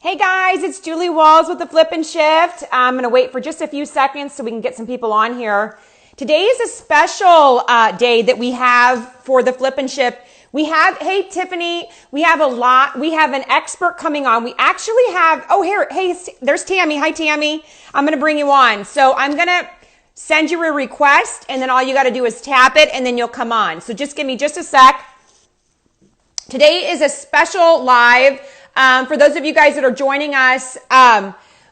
Hey guys, it's Julie Walls with the Flip and Shift. I'm going to wait for just a few seconds so we can get some people on here. Today is a special day that we have for the Flip and Shift. Hey Tiffany, we have an expert coming on. We actually have, there's Tammy. Hi Tammy. I'm going to bring you on. So I'm going to send you a request and then all you got to do is tap it and then you'll come on. So just give me just a sec. Today is a special live. For those of you guys that are joining us,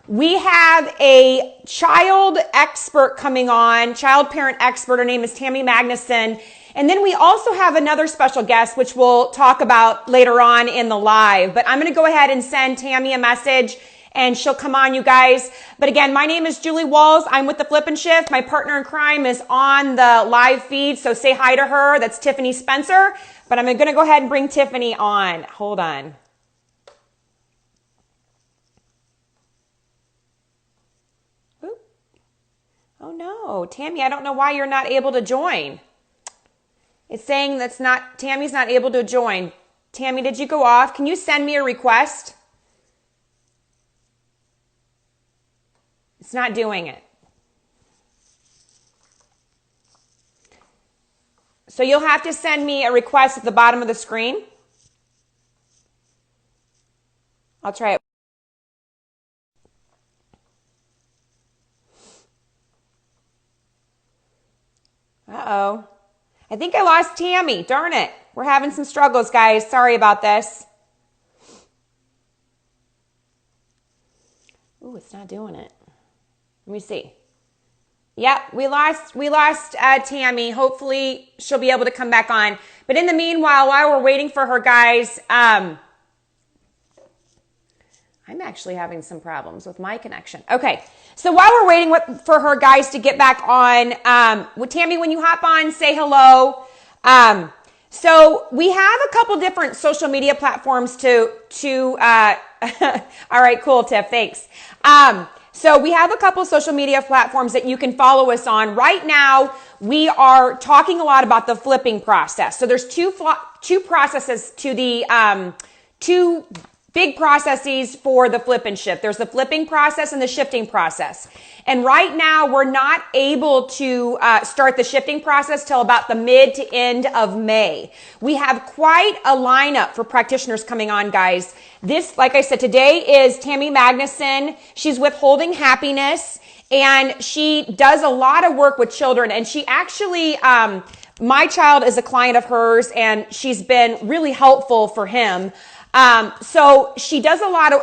we have a child expert coming on, child parent expert. Her name is Tammy Magnuson. And then we also have another special guest, which we'll talk about later on in the live. But I'm going to go ahead and send Tammy a message and she'll come on, you guys. But again, my name is Julie Walls. I'm with the Flip and Shift. My partner in crime is on the live feed. So say hi to her. That's Tiffany Spencer. But I'm going to go ahead and bring Tiffany on. Hold on. Oop. Oh no, Tammy, I don't know why you're not able to join. It's saying Tammy's not able to join. Tammy, did you go off? Can you send me a request? It's not doing it. So you'll have to send me a request at the bottom of the screen. I'll try it. Uh-oh. I think I lost Tammy. Darn it. We're having some struggles, guys. Sorry about this. Ooh, it's not doing it. Let me see. Yep, we lost Tammy. Hopefully she'll be able to come back on. But in the meanwhile, while we're waiting for her, guys, I'm actually having some problems with my connection. Okay, so while we're waiting for her, guys, to get back on, Tammy, when you hop on, say hello. So we have a couple different social media platforms to all right, cool, Tiff, thanks. So we have a couple social media platforms that you can follow us on. Right now, we are talking a lot about the flipping process. So there's two processes to the, two big processes for the flip and shift. There's the flipping process and the shifting process. And right now, we're not able to start the shifting process till about the mid to end of May. We have quite a lineup for practitioners coming on, guys. This, like I said, today is Tammy Magnuson. She's with Holding Happiness, and she does a lot of work with children. And she actually, my child is a client of hers, and she's been really helpful for him. So she does a lot of,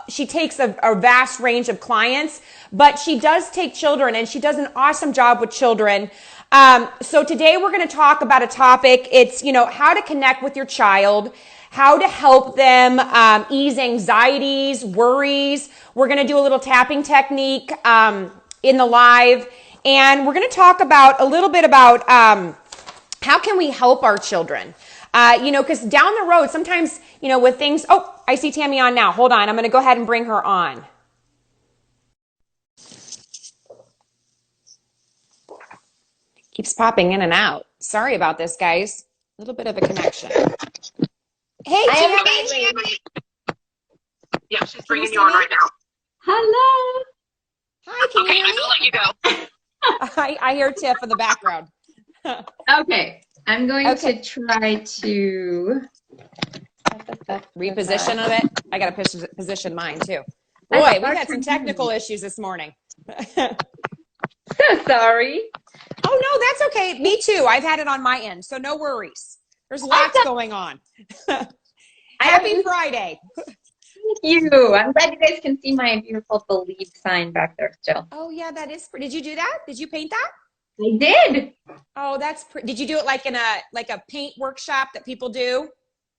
she takes a vast range of clients, but she does take children and she does an awesome job with children. So today we're going to talk about a topic. It's, how to connect with your child, how to help them, ease anxieties, worries. We're going to do a little tapping technique, in the live, and we're going to talk about a little bit about, how can we help our children? Because down the road, sometimes, with things, I see Tammy on now. Hold on. I'm going to go ahead and bring her on. Keeps popping in and out. Sorry about this, guys. A little bit of a connection. Hey, Tammy. Yeah, she's bringing you on right now. Hello. Hi, can Okay, you hear I'm me? gonna let you go. I hear Tiff in the background. Okay, I'm going to try to Reposition of it. I got to position mine too. Boy, we've had some technical issues this morning. So sorry. Oh, no, that's okay. Me too. I've had it on my end, so no worries. There's lots going on. Happy Friday. Thank you. I'm glad you guys can see my beautiful believe sign back there still. Oh, yeah, that is pretty. Did you do that? Did you paint that? I did. Oh, that's pretty. Did you do it like in a paint workshop that people do?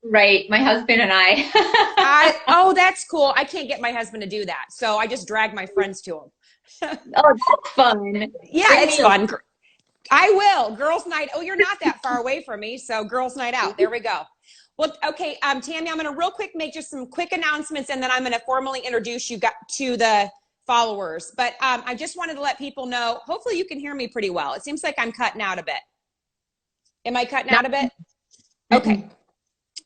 Right, my husband and I. Oh, that's cool. I can't get my husband to do that, so I just drag my friends to him. Oh, that's fun. Yeah, it's fun. I will. Girls' night. Oh, you're not that far away from me, so girls' night out. There we go. Well, okay, Tammy, I'm going to real quick make just some quick announcements, and then I'm going to formally introduce you to the followers. But I just wanted to let people know, hopefully you can hear me pretty well. It seems like I'm cutting out a bit. Am I cutting out a bit? Okay.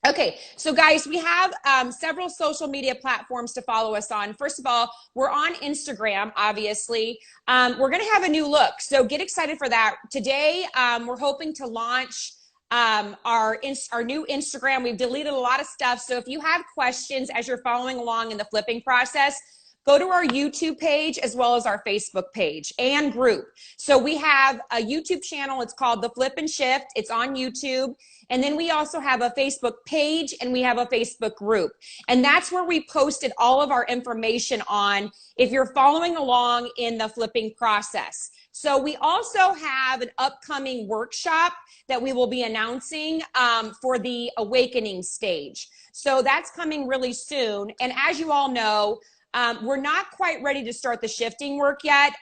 Okay, so guys, we have several social media platforms to follow us on. First of all, we're on Instagram, obviously. We're going to have a new look, so get excited for that. Today, we're hoping to launch our new Instagram. We've deleted a lot of stuff, so if you have questions as you're following along in the flipping process, go to our YouTube page as well as our Facebook page and group. So we have a YouTube channel. It's called The Flip and Shift. It's on YouTube. And then we also have a Facebook page and we have a Facebook group. And that's where we posted all of our information on if you're following along in the flipping process. So we also have an upcoming workshop that we will be announcing for the awakening stage. So that's coming really soon. And as you all know, we're not quite ready to start the shifting work yet.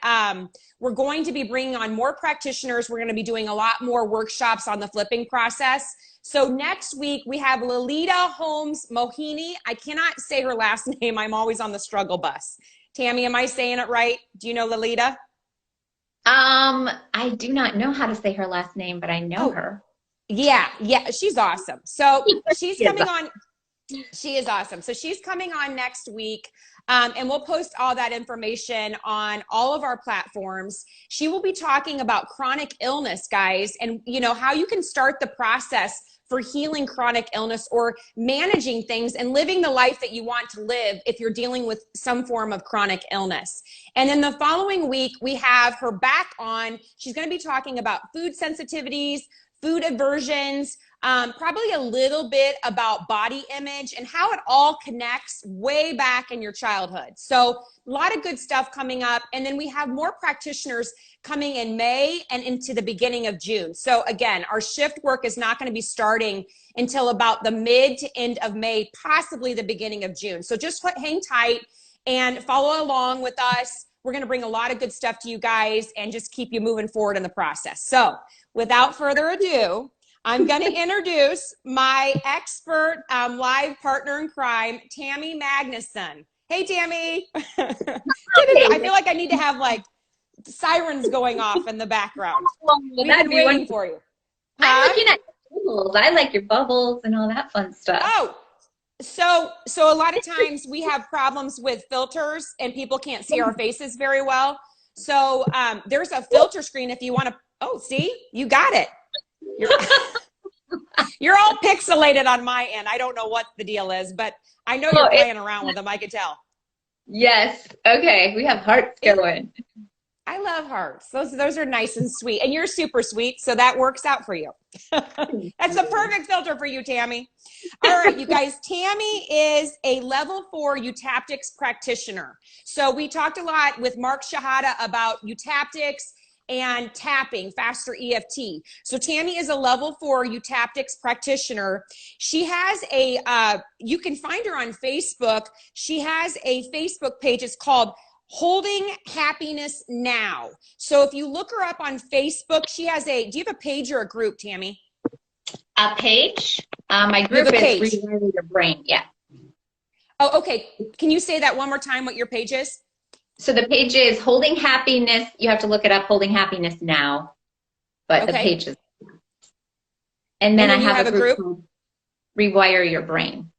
We're going to be bringing on more practitioners. We're going to be doing a lot more workshops on the flipping process. So next week we have Lolita Holmes Mohini. I cannot say her last name. I'm always on the struggle bus. Tammy, am I saying it right? Do you know Lolita? I do not know how to say her last name, but I know her. Yeah, she's awesome. So she's coming on. She is awesome. So she's coming on next week. And we'll post all that information on all of our platforms. She will be talking about chronic illness, guys, and how you can start the process for healing chronic illness or managing things and living the life that you want to live if you're dealing with some form of chronic illness. And then the following week, we have her back on. She's going to be talking about food sensitivities, food aversions, probably a little bit about body image and how it all connects way back in your childhood. So a lot of good stuff coming up. And then we have more practitioners coming in May and into the beginning of June. So again, our shift work is not going to be starting until about the mid to end of May, possibly the beginning of June. So just hang tight and follow along with us. We're going to bring a lot of good stuff to you guys and just keep you moving forward in the process. So without further ado, I'm going to introduce my expert live partner in crime, Tammy Magnuson. Hey, Tammy. I feel like I need to have like sirens going off in the background. We've been waiting for you. I'm looking at your bubbles. I like your bubbles and all that fun stuff. Oh, so a lot of times we have problems with filters and people can't see our faces very well. So there's a filter screen if you want to. Oh, see, you got it. You're all pixelated on my end. I don't know what the deal is, but I know you're playing around with them. I could tell. Yes. Okay. We have hearts going. I love hearts. Those are nice and sweet. And you're super sweet, so that works out for you. That's a perfect filter for you, Tammy. All right, you guys, Tammy is a level 4 eutaptics practitioner. So we talked a lot with Mark Shahada about eutaptics and tapping, faster EFT. So Tammy is a level 4 eutaptics practitioner. She has you can find her on Facebook. She has a Facebook page. It's called Holding Happiness Now. So if you look her up on Facebook, she has do you have a page or a group, Tammy? A page? My group is Rewiring Your Brain. Yeah. Oh, okay. Can you say that one more time, what your page is? So the page is Holding Happiness. You have to look it up, Holding Happiness Now. But the page is. And then I have a group called Rewire Your Brain.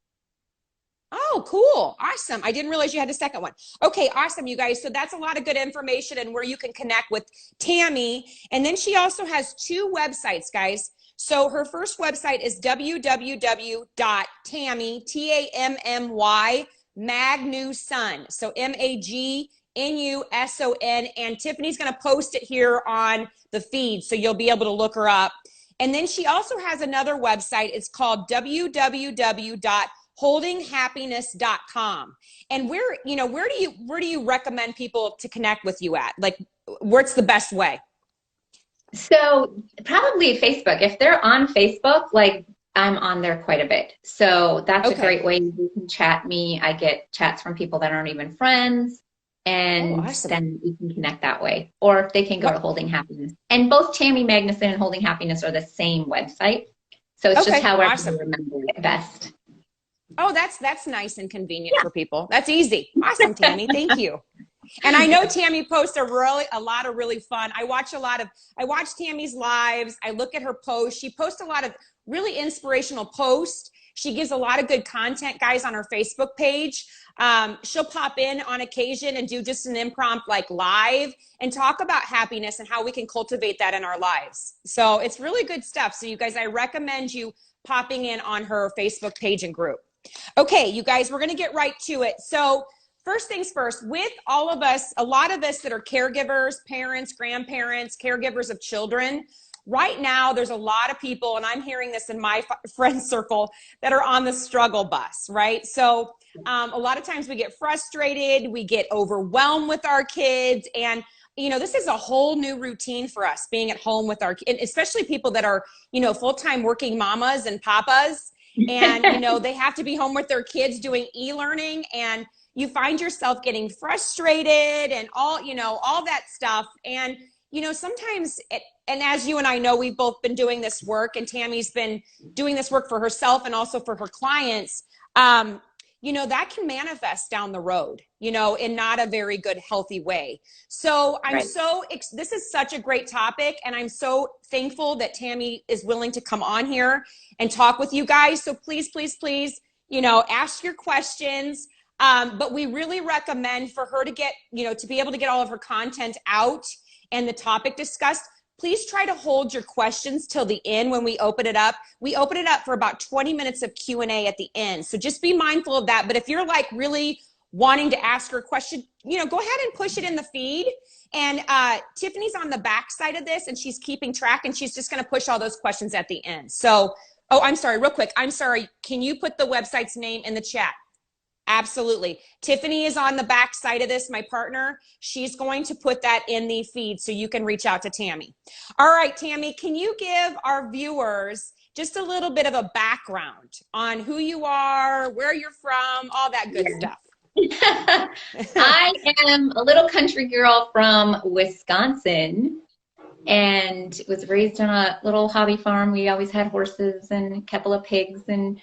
Oh, cool. Awesome. I didn't realize you had a second one. Okay, awesome, you guys. So that's a lot of good information and where you can connect with Tammy. And then she also has 2 websites, guys. So her first website is www.tammy, Tammy, Magnuson. So Magnuson. And Tiffany's going to post it here on the feed, so you'll be able to look her up. And then she also has another website. It's called www.holdinghappiness.com. And where do you recommend people to connect with you at? Like, what's the best way? So probably Facebook. If they're on Facebook, like I'm on there quite a bit. So that's a great way you can chat me. I get chats from people that aren't even friends. And then you can connect that way. Or they can go to Holding Happiness. And both Tammy Magnuson and Holding Happiness are the same website. So it's just however you remember it best. Oh, that's nice and convenient for people. That's easy. Awesome, Tammy. Thank you. And I know Tammy posts a lot of really fun. I watch Tammy's lives. I look at her posts. She posts a lot of really inspirational posts. She gives a lot of good content, guys, on her Facebook page. She'll pop in on occasion and do just an impromptu like live and talk about happiness and how we can cultivate that in our lives. So it's really good stuff. So you guys, I recommend you popping in on her Facebook page and group. Okay, you guys, we're going to get right to it. So first things first, with all of us, a lot of us that are caregivers, parents, grandparents, caregivers of children, right now there's a lot of people, and I'm hearing this in my friend circle, that are on the struggle bus, right? So a lot of times we get frustrated, we get overwhelmed with our kids, and you know, this is a whole new routine for us, being at home with our kids, especially people that are, you know, full-time working mamas and papas, and you know, they have to be home with their kids doing e-learning, and you find yourself getting frustrated and all, you know, all that stuff. And, you know, sometimes, and as you and I know, we've both been doing this work, and Tammy's been doing this work for herself and also for her clients, you know, that can manifest down the road, you know, in not a very good, healthy way. So I'm this is such a great topic, and I'm so thankful that Tammy is willing to come on here and talk with you guys. So please, please, please, you know, ask your questions. But we really recommend for her to get, you know, to be able to get all of her content out and the topic discussed. Please try to hold your questions till the end when we open it up. We open it up for about 20 minutes of Q&A at the end. So just be mindful of that. But if you're like really wanting to ask her a question, you know, go ahead and push it in the feed. And Tiffany's on the back side of this, and she's keeping track, and she's just going to push all those questions at the end. So, oh, I'm sorry, real quick. I'm sorry. Can you put the website's name in the chat? Absolutely. Tiffany is on the back side of this, my partner. She's going to put that in the feed so you can reach out to Tammy. All right, Tammy, can you give our viewers just a little bit of a background on who you are, where you're from, all that good stuff? I am a little country girl from Wisconsin and was raised on a little hobby farm. We always had horses and a couple of pigs and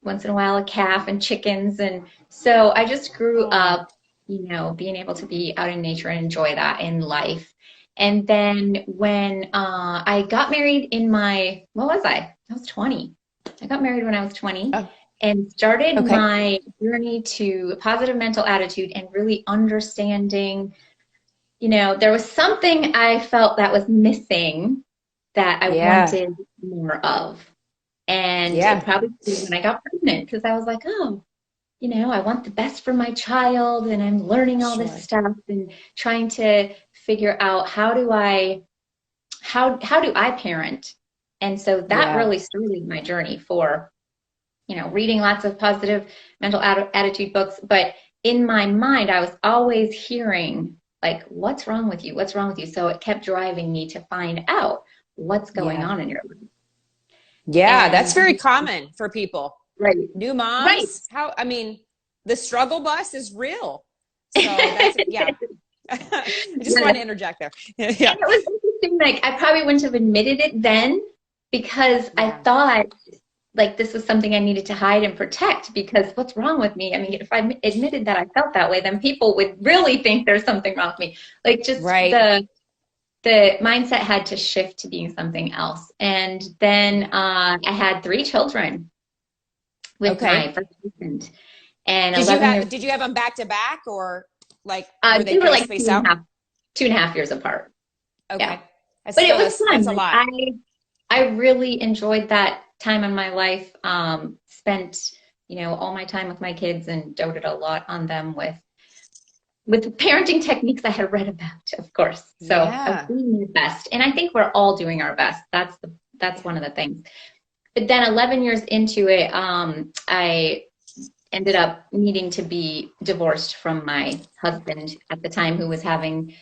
once in a while a calf and chickens. And so I just grew up, you know, being able to be out in nature and enjoy that in life. And then when I got married in my, what was I? I was 20. I got married when I was 20 and started my journey to a positive mental attitude and really understanding, you know, there was something I felt that was missing that I wanted more of. And it probably was when I got pregnant, because I was like, oh, you know, I want the best for my child, and I'm learning all this stuff and trying to figure out how do I parent. And so that really started my journey for, you know, reading lots of positive mental attitude books. But in my mind, I was always hearing like, what's wrong with you? What's wrong with you? So it kept driving me to find out what's going on in your life. Yeah, that's very common for people. Right. New moms. How, I mean, the struggle bus is real. So that's, I just want to interject there. And it was interesting, like, I probably wouldn't have admitted it then because I thought like this was something I needed to hide and protect, because what's wrong with me? I mean, if I admitted that I felt that way, then people would really think there's something wrong with me. Like just the mindset had to shift to being something else. And then I had 3 children with my first husband. And did you have them back to back, or like they were like 2.5 years apart? Okay. Yeah. But it was fun. That's a lot. I really enjoyed that time in my life. Spent, you know, all my time with my kids and doted a lot on them with parenting techniques I had read about, of course. So I was doing my best. And I think we're all doing our best. That's one of the things. But then 11 years into it, I ended up needing to be divorced from my husband at the time, who was having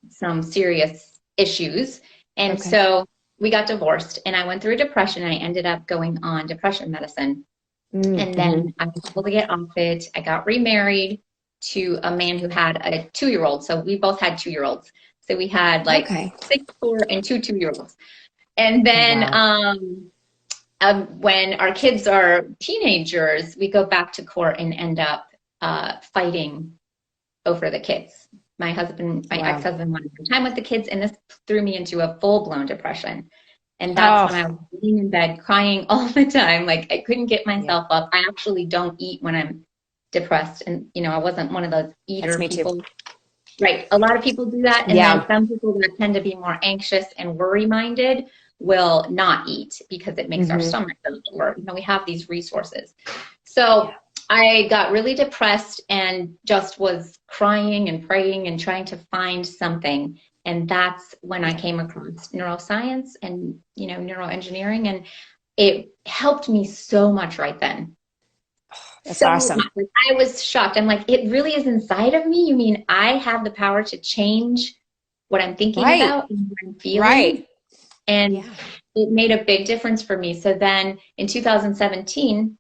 some serious issues. And so we got divorced, and I went through a depression. I ended up going on depression medicine. And then I was able to get off it. I got remarried to a man who had a 2-year-old. So we both had 2-year-olds. So we had like 6, 4, and 2 2-year-olds. And then when our kids are teenagers, we go back to court and end up fighting over the kids. My ex-husband wanted more time with the kids, and this threw me into a full-blown depression. And that's when I was laying in bed crying all the time. Like I couldn't get myself up. I actually don't eat when I'm depressed. And, you know, I wasn't one of those eater people. Too. Right. A lot of people do that. And then some people that tend to be more anxious and worry minded will not eat because it makes our stomach hurt, or, you know, we have these resources. So I got really depressed and just was crying and praying and trying to find something. And that's when I came across neuroscience and, you know, neuroengineering, and it helped me so much right then. That's awesome. I was shocked. I'm like, it really is inside of me? You mean I have the power to change what I'm thinking about and what I'm feeling? Right. And it made a big difference for me. So then in 2017,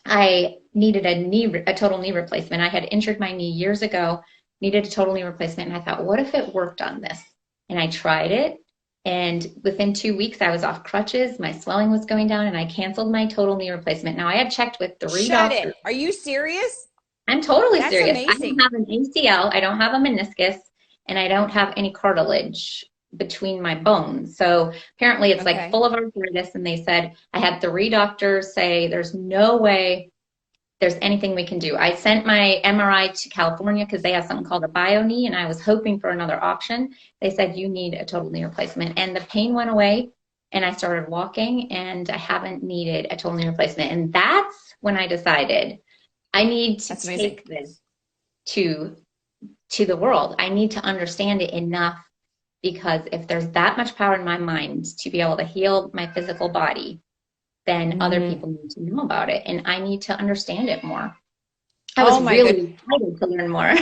I needed a total knee replacement. I had injured my knee years ago, needed a total knee replacement. And I thought, what if it worked on this? And I tried it. And within 2 weeks, I was off crutches. My swelling was going down, and I canceled my total knee replacement. Now, I had checked with 3 doctors. Are you serious? I'm totally serious. Amazing. I don't have an ACL. I don't have a meniscus, and I don't have any cartilage between my bones. So apparently it's like full of arthritis. And they said, I had 3 doctors say, there's no way there's anything we can do. I sent my MRI to California because they have something called a bio knee, and I was hoping for another option. They said, you need a total knee replacement. And the pain went away, and I started walking, and I haven't needed a total knee replacement. And that's when I decided I need to take this to the world. I need to understand it enough, because if there's that much power in my mind to be able to heal my physical body, then other people need to know about it, and I need to understand it more. I was really excited to learn more.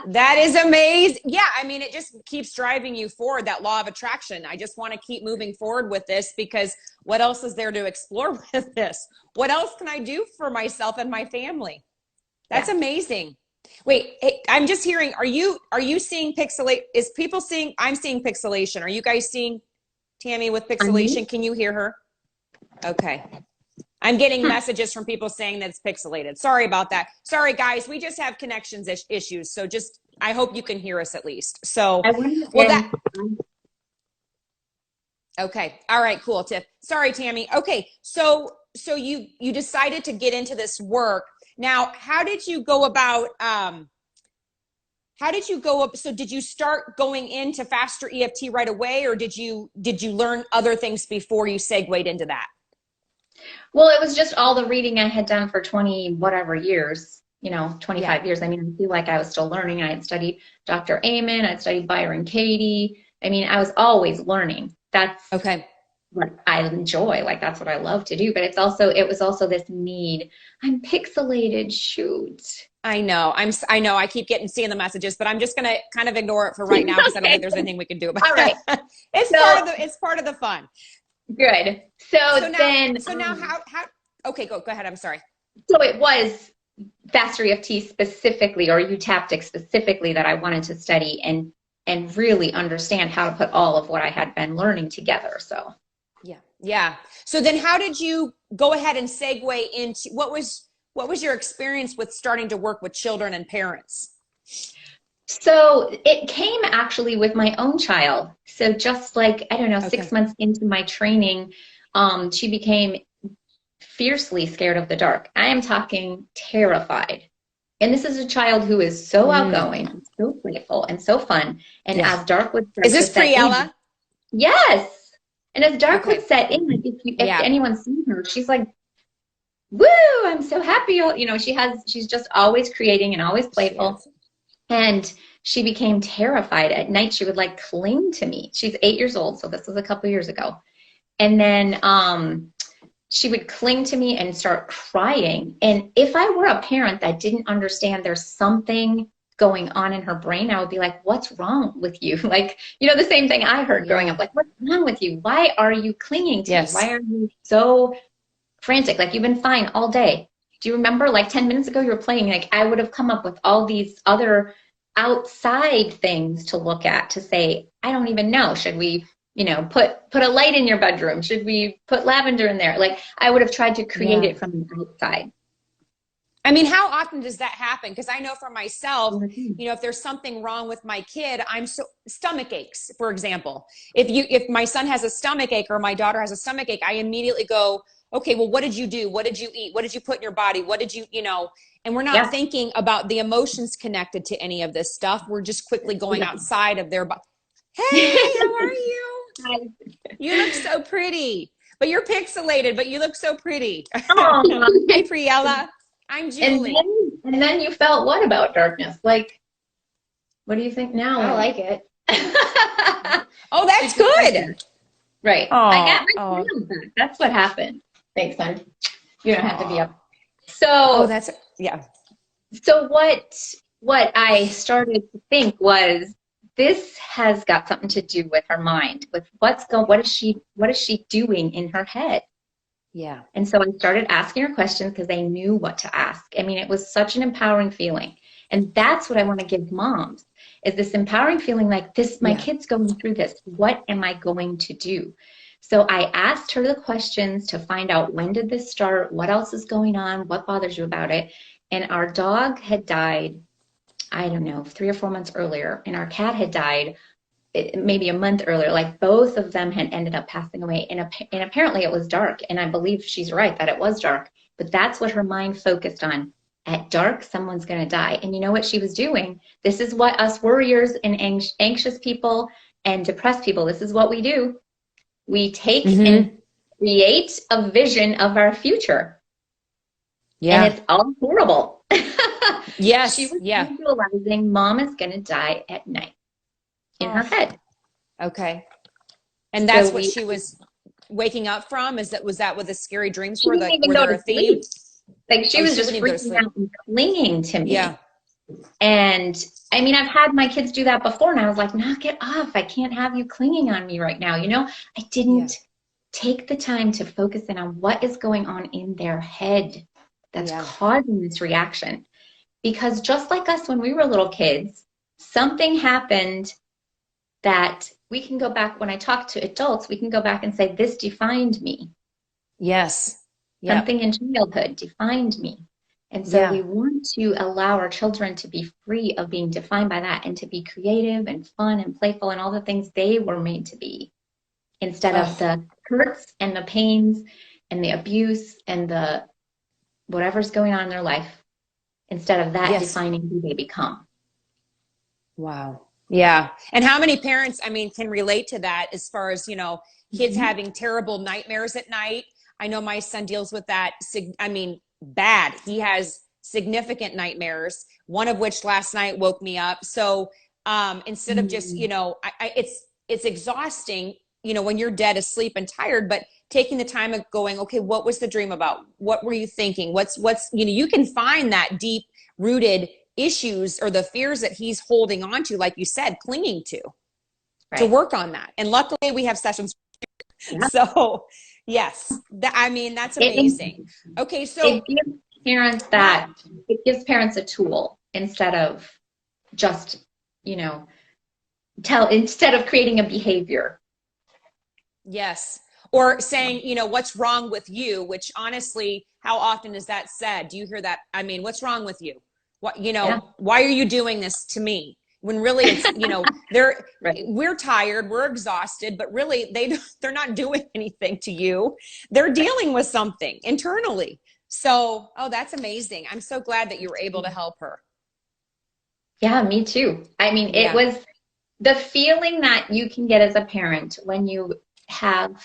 That is amazing. Yeah, I mean, it just keeps driving you forward, that law of attraction. I just want to keep moving forward with this, because what else is there to explore with this? What else can I do for myself and my family? That's amazing. Wait, hey, I'm just hearing, are you seeing pixelate? Is people seeing, I'm seeing pixelation. Are you guys seeing Tammy with pixelation? Can you hear her? Okay. I'm getting messages from people saying that it's pixelated. Sorry about that. Sorry, guys. We just have connections issues. So just, I hope you can hear us at least. So, okay. All right, cool, Tiff. Sorry, Tammy. Okay. So you decided to get into this work. Now, how did you go about, so did you start going into faster EFT right away, or did you learn other things before you segued into that? Well, it was just all the reading I had done for 20 whatever years, you know, 25 years. I mean, I feel like I was still learning. I had studied Dr. Amen. I'd studied Byron Katie. I mean, I was always learning. That's what I enjoy. Like, that's what I love to do. But it was also this need. I'm pixelated. Shoot. I know. I know. I keep seeing the messages, but I'm just going to kind of ignore it for right now, because I don't think there's anything we can do about it. It's part of the fun. Good. So now how, okay, go ahead. I'm sorry. So it was faster EFT specifically, or eutaptic specifically, that I wanted to study and really understand how to put all of what I had been learning together. So. Yeah. So then how did you go ahead and segue into, what was your experience with starting to work with children and parents? So it came actually with my own child. So just like, I don't know, 6 months into my training, she became fiercely scared of the dark. I am talking terrified. And this is a child who is so outgoing, so playful, and so fun. And as dark would start, is this pre-Ella? Yes. And as dark would set in, like if anyone's seen her, she's like, woo, I'm so happy. You know, she's just always creating and always playful. And she became terrified. At night, she would like cling to me. She's 8 years old, so this was a couple years ago. And then she would cling to me and start crying. And if I were a parent that didn't understand there's something going on in her brain, I would be like, what's wrong with you? Like, you know, the same thing I heard growing up, like, what's wrong with you? Why are you clinging to me? Why are you so frantic? Like, you've been fine all day. Do you remember, like 10 minutes ago you were playing? Like, I would have come up with all these other outside things to look at, to say, I don't even know. Should we, you know, put a light in your bedroom? Should we put lavender in there? Like, I would have tried to create it from the outside. I mean, how often does that happen? Because I know for myself, if there's something wrong with my kid, stomach aches, for example. If my son has a stomach ache or my daughter has a stomach ache, I immediately go, okay, well, what did you do? What did you eat? What did you put in your body? What did you, and we're not thinking about the emotions connected to any of this stuff. We're just quickly going outside of their body. Hey, how are you? Hi. You look so pretty. But you're pixelated, but you look so pretty. Oh, Hey, Priella. I'm Julie. And then you felt what about darkness? Like, what do you think now? I like it. Oh, that's good. Right. Oh, I got my freedom back. That's what happened. Thanks, son. You don't have to be up. So, So what I started to think was, this has got something to do with her mind, with what is she doing in her head? Yeah. And so I started asking her questions because I knew what to ask. I mean, it was such an empowering feeling. And that's what I want to give moms, is this empowering feeling like this, my kid's going through this. What am I going to do? So I asked her the questions to find out, when did this start? What else is going on? What bothers you about it? And our dog had died, I don't know, 3 or 4 months earlier. And our cat had died maybe a month earlier. Like, both of them had ended up passing away. And apparently it was dark. And I believe she's right that it was dark. But that's what her mind focused on. At dark, someone's going to die. And you know what she was doing? This is what us worriers and anxious people and depressed people, this is what we do. We take and create a vision of our future. Yeah. And it's all horrible. Yes. She was visualizing mom is going to die at night in her head. Okay. And that's what she was waking up from? Was that what the scary dreams were? Like, were there a theme? Like, she was just freaking out and clinging to me. Yeah. And I mean, I've had my kids do that before, and I was like, knock it off. I can't have you clinging on me right now. I didn't take the time to focus in on what is going on in their head that's causing this reaction. Because just like us when we were little kids, something happened that we can go back, when I talk to adults, we can go back and say, this defined me. Yes. Something in childhood defined me. And so we want to allow our children to be free of being defined by that, and to be creative and fun and playful and all the things they were made to be, instead of the hurts and the pains and the abuse and the whatever's going on in their life, instead of that defining who they become. Wow. Yeah. And how many parents, I mean, can relate to that, as far as, kids having terrible nightmares at night? I know my son deals with that. I mean, bad. He has significant nightmares, one of which last night woke me up. So instead of just, it's exhausting, when you're dead asleep and tired, but taking the time of going, okay, what was the dream about? What were you thinking? What's, you can find that deep rooted issues or the fears that he's holding on to, like you said, clinging to work on that. And luckily we have sessions. So yes, that's amazing. Okay. So it gives parents a tool, instead of just, instead of creating a behavior. Yes. Or saying, what's wrong with you, which honestly, how often is that said? Do you hear that? I mean, what's wrong with you? What, why are you doing this to me? When really it's, we're tired, we're exhausted, but really they're not doing anything to you. They're dealing with something internally. So, that's amazing. I'm so glad that you were able to help her. Yeah, me too. I mean, it was the feeling that you can get as a parent when you have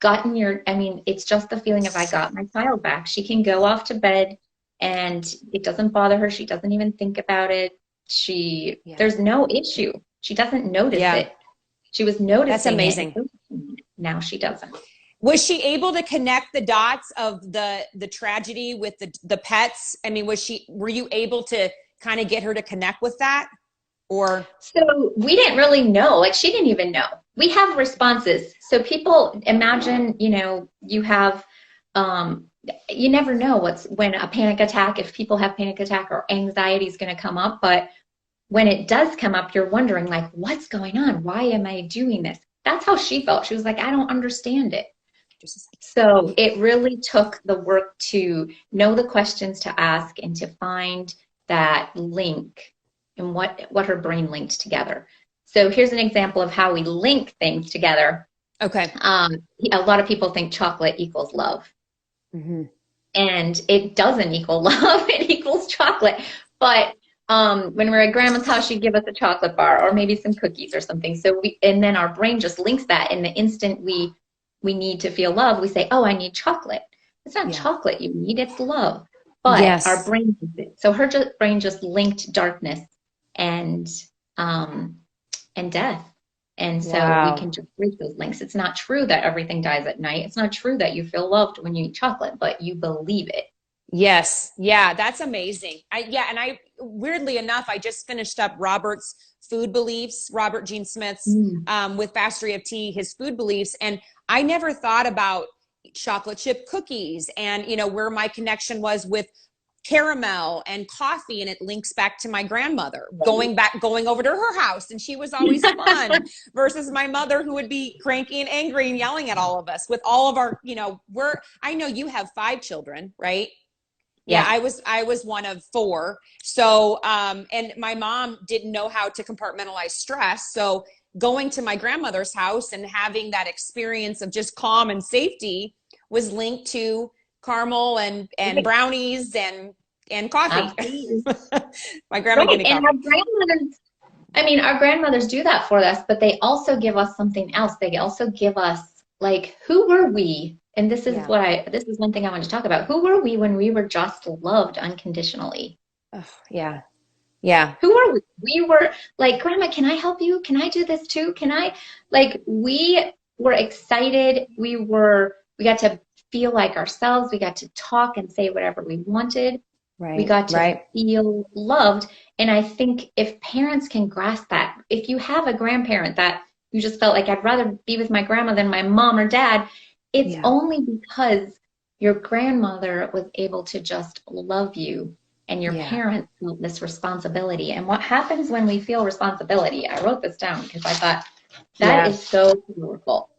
gotten it's just the feeling of, I got my child back. She can go off to bed and it doesn't bother her. She doesn't even think about it. There's no issue. She doesn't notice it. She was noticing. That's amazing. Now she doesn't. Was she able to connect the dots of the tragedy with the pets? I mean, were you able to kind of get her to connect with that? Or so we didn't really know. Like, she didn't even know. We have responses. So people imagine, you have you never know when a panic attack, if people have panic attack or anxiety is going to come up. But when it does come up, you're wondering, like, what's going on? Why am I doing this? That's how she felt. She was like, I don't understand it. Just a second. So it really took the work to know the questions to ask and to find that link and what her brain linked together. So here's an example of how we link things together. Okay. A lot of people think chocolate equals love. Mm-hmm. And it doesn't equal love, it equals chocolate. But when we're at grandma's house, she'd give us a chocolate bar or maybe some cookies or something. So and then our brain just links that. And the instant we need to feel love, we say, oh, I need chocolate. It's not chocolate you need, it's love. But our brain, so her brain just linked darkness and death. And so we can just break those links. It's not true that everything dies at night. It's not true that you feel loved when you eat chocolate, but you believe it. Yes. Yeah, that's amazing. And weirdly enough, I just finished up Robert's food beliefs, Robert Gene Smith's, with Mastery of Tea, his food beliefs. And I never thought about chocolate chip cookies and, where my connection was with caramel and coffee, and it links back to my grandmother going over to her house, and she was always fun versus my mother, who would be cranky and angry and yelling at all of us with all of our, I know you have 5 children, right? Yeah, I was one of 4. So, and my mom didn't know how to compartmentalize stress. So going to my grandmother's house and having that experience of just calm and safety was linked to caramel and brownies and coffee. My grandma gave me coffee. And our grandmothers do that for us, but they also give us something else. They also give us, like, who were we? And this is this is one thing I want to talk about. Who were we when we were just loved unconditionally? Oh, yeah. Yeah. Who were we? We were like, Grandma, can I help you? Can I do this too? We were excited. We got to feel like ourselves. We got to talk and say whatever we wanted. Right. We got to feel loved. And I think if parents can grasp that, if you have a grandparent that you just felt like, I'd rather be with my grandma than my mom or dad, it's only because your grandmother was able to just love you, and your parents felt this responsibility. And what happens when we feel responsibility? I wrote this down because I thought that is so powerful.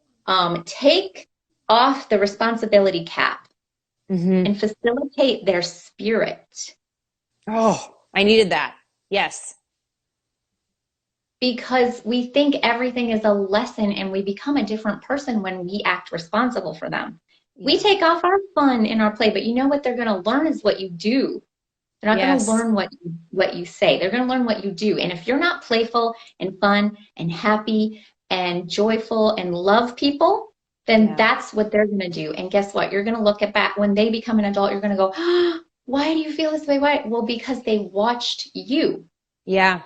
Take off the responsibility cap and facilitate their spirit. Oh, I needed that. Yes. Because we think everything is a lesson, and we become a different person when we act responsible for them. Yeah. We take off our fun and our play, but you know what they're going to learn is what you do. They're not going to learn what you say. They're going to learn what you do. And if you're not playful and fun and happy and joyful and love people, then that's what they're going to do. And guess what? You're going to look at back when they become an adult. You're going to go, oh, why do you feel this way? Why? Well, because they watched you. Yeah.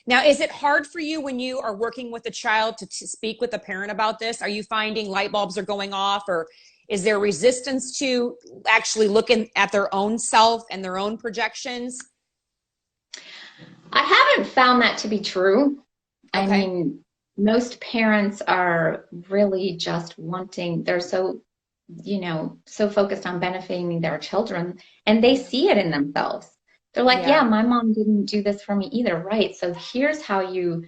Now, is it hard for you when you are working with a child to speak with a parent about this? Are you finding light bulbs are going off, or is there resistance to actually looking at their own self and their own projections? I haven't found that to be true. Okay. I mean, most parents are really just wanting, they're so, so focused on benefiting their children, and they see it in themselves. They're like, yeah, my mom didn't do this for me either, right? So here's how you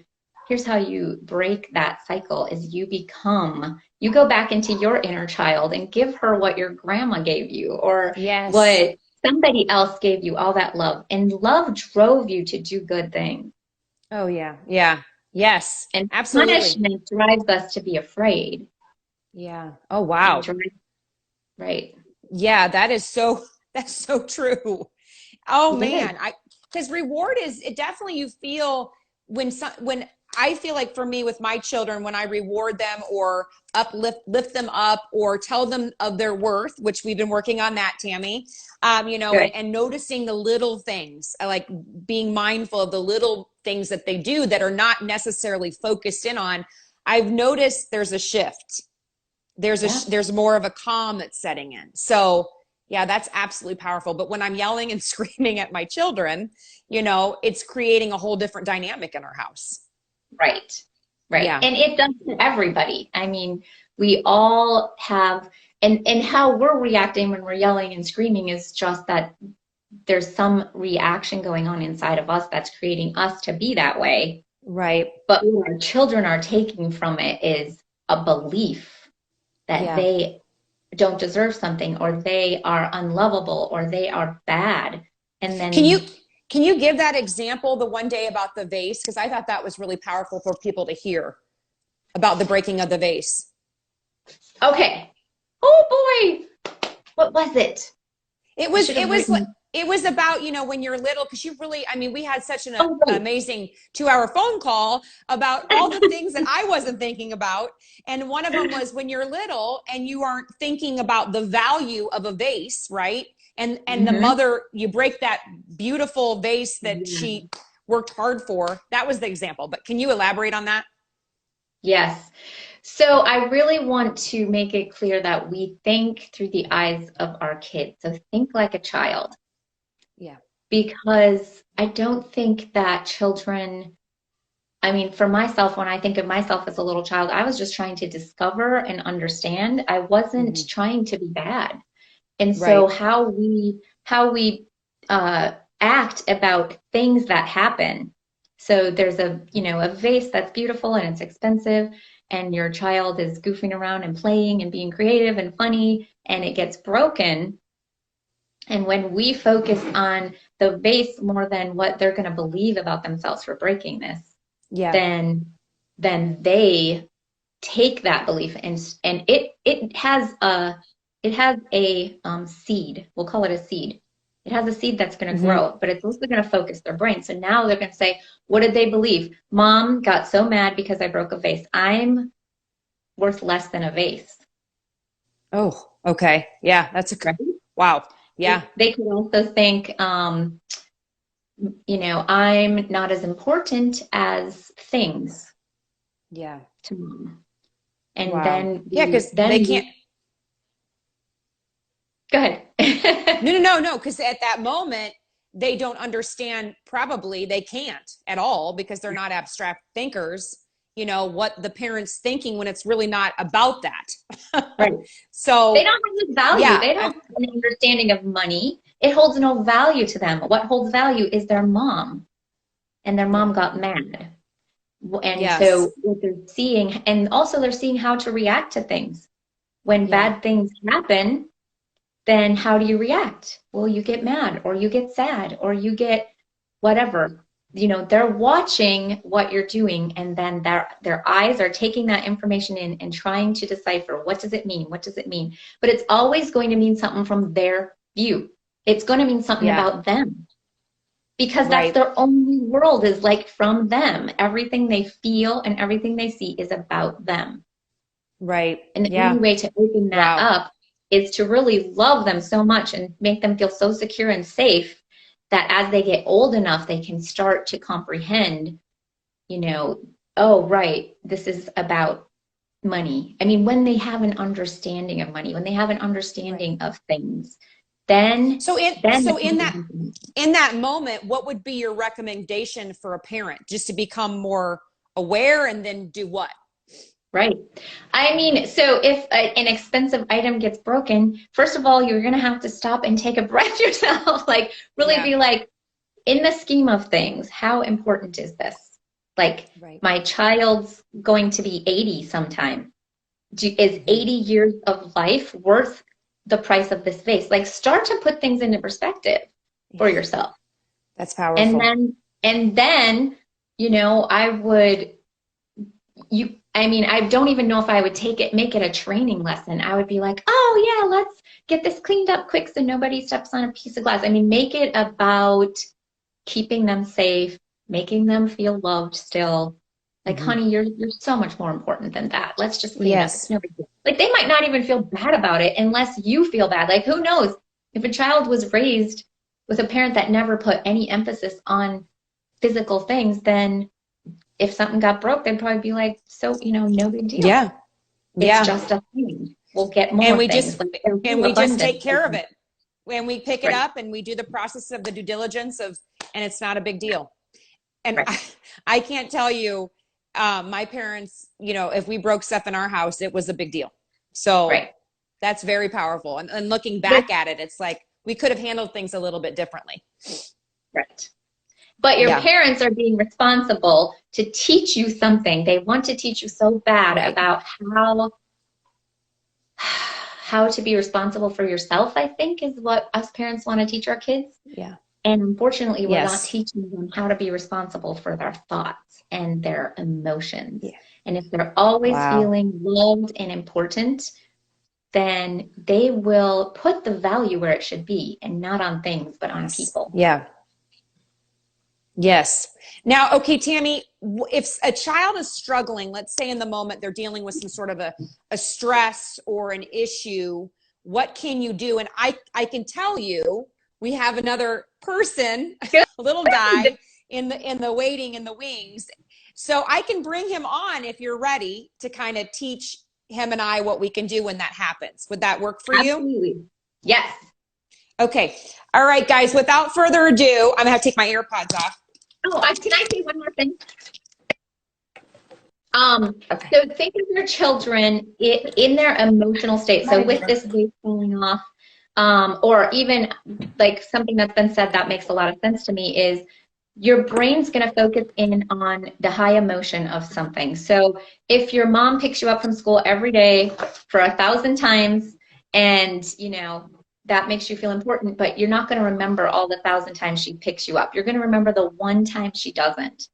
break that cycle is you go back into your inner child and give her what your grandma gave you, or what somebody else gave you, all that love. And love drove you to do good things. Oh, yeah. Yeah. Yes. And absolutely. Punishment drives us to be afraid. Yeah. Oh, wow. Right. Yeah, that's so true. Oh man, because reward is it definitely you feel when I feel like for me with my children, when I reward them or lift them up or tell them of their worth, which we've been working on that, Tammy, and noticing the little things, like being mindful of the little things that they do that are not necessarily focused in on. I've noticed there's a shift. There's more of a calm that's setting in. So yeah, that's absolutely powerful. But when I'm yelling and screaming at my children, it's creating a whole different dynamic in our house. Right. Yeah. And it does to everybody. I mean, we all have, and how we're reacting when we're yelling and screaming is just that there's some reaction going on inside of us that's creating us to be that way. Right. But what our children are taking from it is a belief that don't deserve something, or they are unlovable, or they are bad. And Can you then, can you give that example the one day about the vase? Because I thought that was really powerful for people to hear about the breaking of the vase. okay. Oh boy, what was it? It I was should it have was written. it was about, when you're little, because you really, I mean, we had such an Oh, right. amazing 2-hour phone call about all the things that I wasn't thinking about. And one of them was when you're little and you aren't thinking about the value of a vase, right? And the Mhm. mother, you break that beautiful vase that Yeah. she worked hard for. That was the example. But can you elaborate on that? Yes. So I really want to make it clear that we think through the eyes of our kids. So think like a child, Yeah. because I don't think that children, I mean, for myself, when I think of myself as a little child, I was just trying to discover and understand. I wasn't Hmm. trying to be bad. And so Right. how we act about things that happen. So there's a vase that's beautiful and it's expensive, and your child is goofing around and playing and being creative and funny, and it gets broken. And when we focus on the vase more than what they're going to believe about themselves for breaking this, Yeah. then they take that belief, and it has a seed. We'll call it a seed. It has a seed that's going to Hmm. grow, but it's also going to focus their brain. So now they're going to say, what did they believe? Mom got so mad because I broke a vase. I'm worth less than a vase, Oh, okay. Yeah. right? Wow. Yeah. They could also think, I'm not as important as things Yeah. to mom. And Wow. then Yeah. we, Because they then can't. we, go No, ahead. no, no, no. Because at that moment, they don't understand, probably they can't at all because they're not abstract thinkers, what the parent's thinking when it's really not about that. Right. They So, don't have the value. yeah, They don't have an understanding of money. It holds no value to them. What holds value is their mom, and their yeah, mom got mad. And yes, so what they're seeing, and also they're seeing how to react to things. When yeah, bad things happen, then how do you react? Well, you get mad, or you get sad, or you get whatever. They're watching what you're doing, and then their eyes are taking that information in and trying to decipher, what does it mean? What does it mean? But it's always going to mean something from their view. It's going to mean something yeah, about them, because that's right, their only world, is like from them. Everything they feel and everything they see is about them. right, And the only yeah, way to open that wow, up is to really love them so much and make them feel so secure and safe that as they get old enough, they can start to comprehend, you know, oh, right, this is about money. I mean, when they have an understanding of money, when they have an right. understanding of things, then So in then the so in that comprehension. in that moment, what would be your recommendation for a parent just to become more aware and then do what? Right. I mean, so if an expensive item gets broken, first of all, you're going to have to stop and take a breath yourself. Like, really Yeah, be like, in the scheme of things, how important is this? Like, right. my child's going to be 80 sometime. Is Hmm. 80 years of life worth the price of this vase? Like, start to put things into perspective for Yeah, yourself. that's And powerful. then, I would I mean, I don't even know if I would make it a training lesson. I would be like, oh yeah, let's get this cleaned up quick so nobody steps on a piece of glass. I mean, make it about keeping them safe, making them feel loved still. Like, Hmm. honey, you're so much more important than that. Let's just clean it up. It's Yes. no big deal. Like, they might not even feel bad about it unless you feel bad. Like, who knows? If a child was raised with a parent that never put any emphasis on physical things, then if something got broke, they'd probably be like, so, no big deal. Yeah. It's Yeah. just a thing. We'll get And more we things. just Like, they're and real we just abundant. take care of it. When we pick it Right, up and we do the process of the due diligence and it's not a big deal. And right, I can't tell you, my parents, if we broke stuff in our house, it was a big deal. So right. that's very powerful. And looking But, back at it, it's like we could have handled things a little bit differently. right. But your Yeah. parents are being responsible to teach you something. They want to teach you so bad Right. about how to be responsible for yourself, I think, is what us parents want to teach our kids. Yeah. And unfortunately, we're not Yes. teaching them how to be responsible for their thoughts and their emotions. Yeah. And if they're always Wow. feeling loved and important, then they will put the value where it should be, and not on things, but on people. Yeah. Yes. Now, okay, Tammy, if a child is struggling, let's say in the moment they're dealing with some sort of a stress or an issue, what can you do? And I can tell you, we have another person, a little guy in the waiting in the wings. So I can bring him on if you're ready to kind of teach him and I what we can do when that happens. Would that work for you? Absolutely. Yes. Okay. All right, guys, without further ado, I'm gonna have to take my AirPods off. Oh, can I say one more thing? Okay. So think of your children in their emotional state. So with this voice falling off, or even like something that's been said that makes a lot of sense to me is your brain's going to focus in on the high emotion of something. So if your mom picks you up from school every day for 1,000 times and, you know, that makes you feel important, but you're not going to remember all the 1,000 times she picks you up. You're going to remember the one time she doesn't.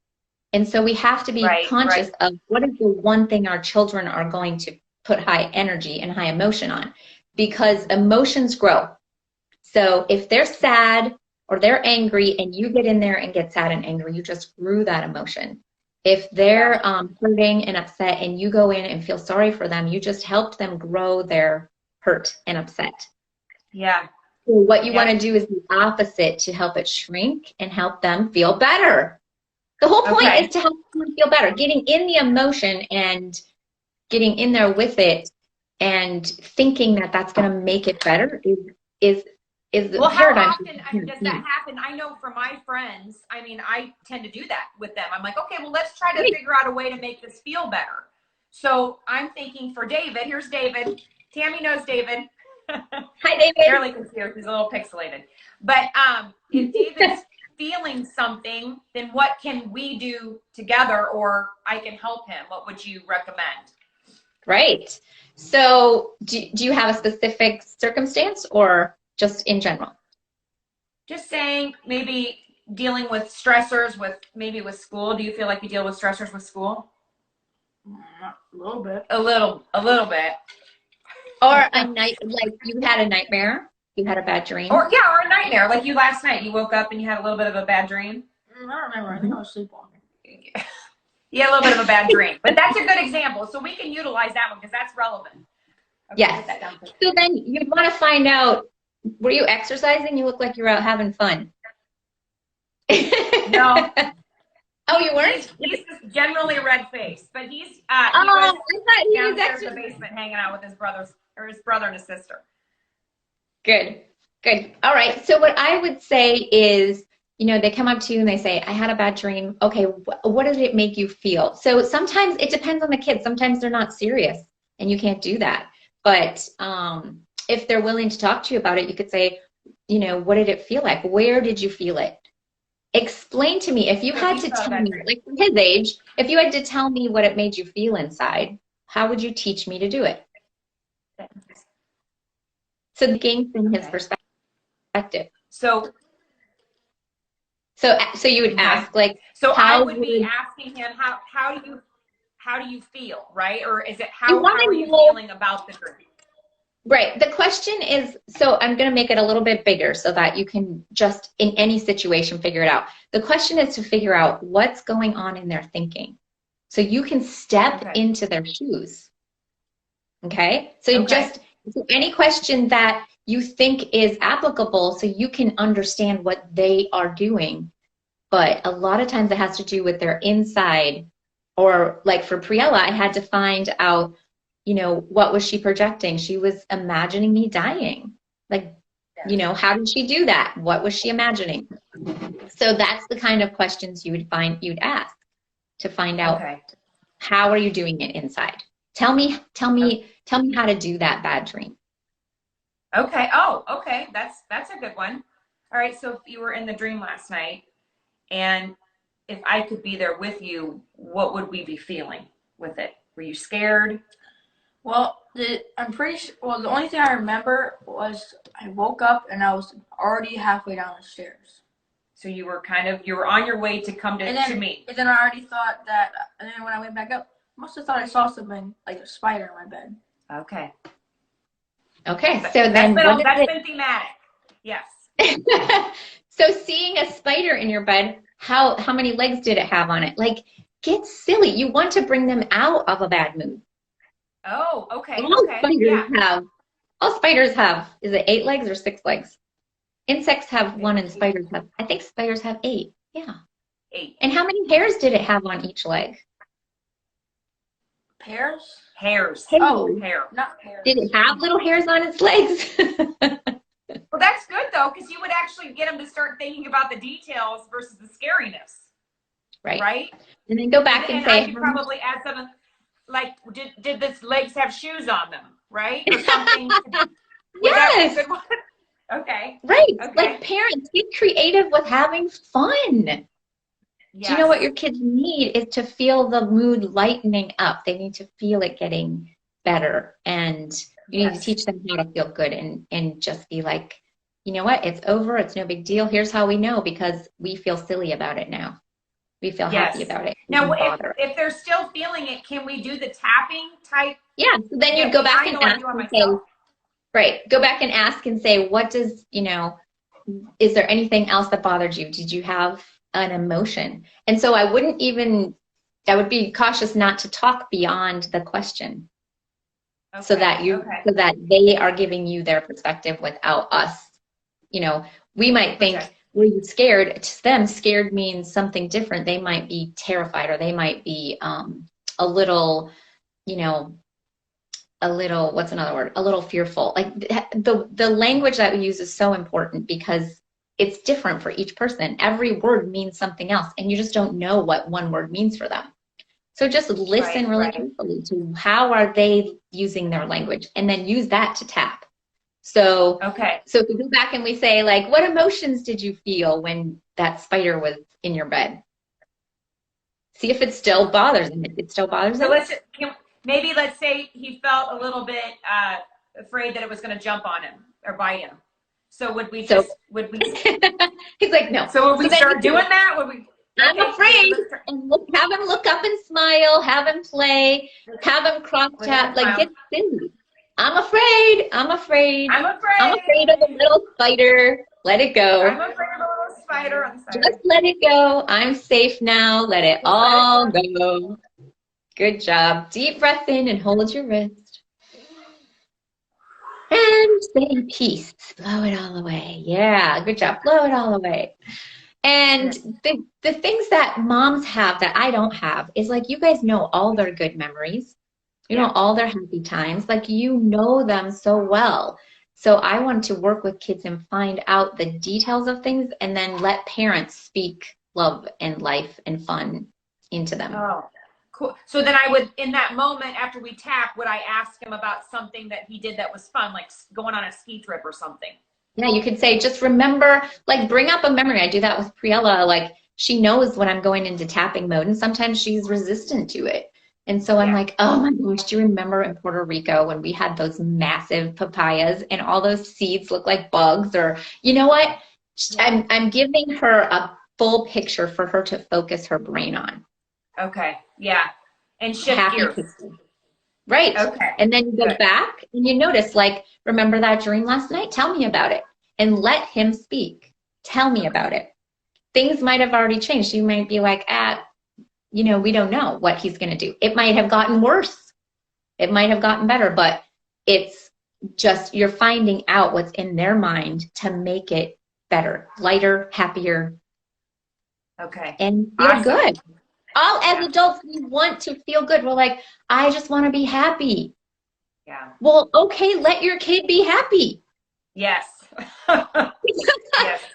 And so we have to be conscious of what is the one thing our children are going to put high energy and high emotion on, because emotions grow. So if they're sad or they're angry and you get in there and get sad and angry, you just grew that emotion. If they're hurting and upset and you go in and feel sorry for them, you just helped them grow their hurt and upset. Yeah. So what you want to do is the opposite, to help it shrink and help them feel better. The whole point is to help them feel better. Getting in the emotion and getting in there with it and thinking that that's going to make it better is the paradigm. How often does that happen? I know for my friends, I mean, I tend to do that with them. I'm like, okay, well, let's try to figure out a way to make this feel better. So I'm thinking for David, here's David. Tammy knows David. Hi, David. Fairly confused. He's a little pixelated. But if David's feeling something, then what can we do together, or I can help him? What would you recommend? Right. So do you have a specific circumstance or just in general? Just saying, maybe dealing with stressors with school. Do you feel like you deal with stressors with school? A little bit. A little bit. Or a night, like you had a nightmare, you had a bad dream. Or a nightmare, like you last night. You woke up and you had a little bit of a bad dream. I don't remember. I think I was sleepwalking. You had a little bit of a bad dream, but that's a good example. So we can utilize that one because that's relevant. Okay, yes. So then you'd want to find out, were you exercising? You look like you're out having fun. No. Oh, you weren't? He's just generally red-faced, but he I thought he was downstairs in the basement hanging out with his brother and his sister. Good. All right. So what I would say is, you know, they come up to you and they say, I had a bad dream. Okay, what did it make you feel? So sometimes it depends on the kid. Sometimes they're not serious and you can't do that. But if they're willing to talk to you about it, you could say, you know, what did it feel like? Where did you feel it? Explain to me. If you had to tell me, like from his age, if you had to tell me what it made you feel inside, how would you teach me to do it? So gain from his perspective. So you would ask, like, so I would be asking him, how do you feel, right? Or is it how are you feeling about the dream? Right. The question is, so I'm going to make it a little bit bigger so that you can just in any situation figure it out. The question is to figure out what's going on in their thinking, so you can step into their shoes. Okay. So just any question that you think is applicable, so you can understand what they are doing. But a lot of times it has to do with their inside, or like for Priella, I had to find out, you know, what was she projecting? She was imagining me dying. Like, you know, how did she do that? What was she imagining? So that's the kind of questions you'd ask to find out, how are you doing it inside? Tell me how to do that bad dream. Okay. Oh, okay. That's a good one. All right. So if you were in the dream last night, and if I could be there with you, what would we be feeling with it? Were you scared? Well, I'm pretty sure. Well, the only thing I remember was I woke up and I was already halfway down the stairs. So you were on your way to come to me. And then I already thought that. And then when I went back up, I must have thought I saw something like a spider in my bed. Okay. Okay. So then that's been thematic. Yes. So seeing a spider in your bed, how many legs did it have on it? Like, get silly. You want to bring them out of a bad mood. Oh, okay. All spiders have, is it 8 legs or 6 legs? Insects have 1 and I think spiders have 8. Yeah. 8. And how many hairs did it have on each leg? Hairs? Hairs. Oh, hair. Not hairs. Did it have little hairs on its legs? Well, that's good though, because you would actually get them to start thinking about the details versus the scariness. Right. Right? And then go back and say, I could probably add something like, did the legs have shoes on them? Right? Or something. Yes. Okay. Right. Okay. Like parents, get creative with having fun. Yes. Do you know what your kids need is to feel the mood lightening up. They need to feel it getting better. And you need to teach them how to feel good and just be like, you know what? It's over. It's no big deal. Here's how we know, because we feel silly about it now. We feel happy about it. Now, if they're still feeling it, can we do the tapping type? Yeah. So then you'd go back and ask and say, right. Go back and ask and say, what does, is there anything else that bothered you? Did you have an emotion? And so I would be cautious not to talk beyond the question. Okay. So that they are giving you their perspective without us. We might think, were you scared? To them, scared means something different. They might be terrified, or they might be a little, what's another word? A little fearful. Like the language that we use is so important because it's different for each person. Every word means something else, and you just don't know what one word means for them. So just listen really carefully to how are they using their language, and then use that to tap. So, so if we go back and we say, like, what emotions did you feel when that spider was in your bed? See if it still bothers them. If it still bothers them. Maybe let's say he felt a little bit afraid that it was going to jump on him or bite him. So would we? He's like, no. So would we start doing that? I'm afraid. And have him look up and smile. Have him play. Have him cross tap. Like, get silly. I'm afraid. I'm afraid. I'm afraid. I'm afraid of a little spider. Let it go. I'm afraid of a little spider on the side. Just let it go. I'm safe now. Let it all go. Good job. Deep breath in and hold your wrist. And say peace. Blow it all away. Yeah, good job. Blow it all away. And the things that moms have that I don't have is, like, you guys know all their good memories. You know all their happy times. Like, you know them so well. So I want to work with kids and find out the details of things, and then let parents speak love and life and fun into them. Oh, cool. So then I would, in that moment after we tap, would I ask him about something that he did that was fun, like going on a ski trip or something? Yeah, you could say, just remember, like, bring up a memory. I do that with Priella. Like, she knows when I'm going into tapping mode, and sometimes she's resistant to it. And so I'm like, oh my gosh, do you remember in Puerto Rico when we had those massive papayas and all those seeds look like bugs? Or, you know what? I'm giving her a full picture for her to focus her brain on. Okay. Yeah. And shift gears. Picture. Right. Okay. And then you go back and you notice, like, remember that dream last night? Tell me about it. And let him speak. Tell me about it. Things might have already changed. You might be like, we don't know what he's going to do. It might have gotten worse. It might have gotten better, but it's just, you're finding out what's in their mind to make it better, lighter, happier. Okay. And feel good. All as adults, we want to feel good. We're like, I just want to be happy. Yeah. Well, okay, let your kid be happy. Yes. Because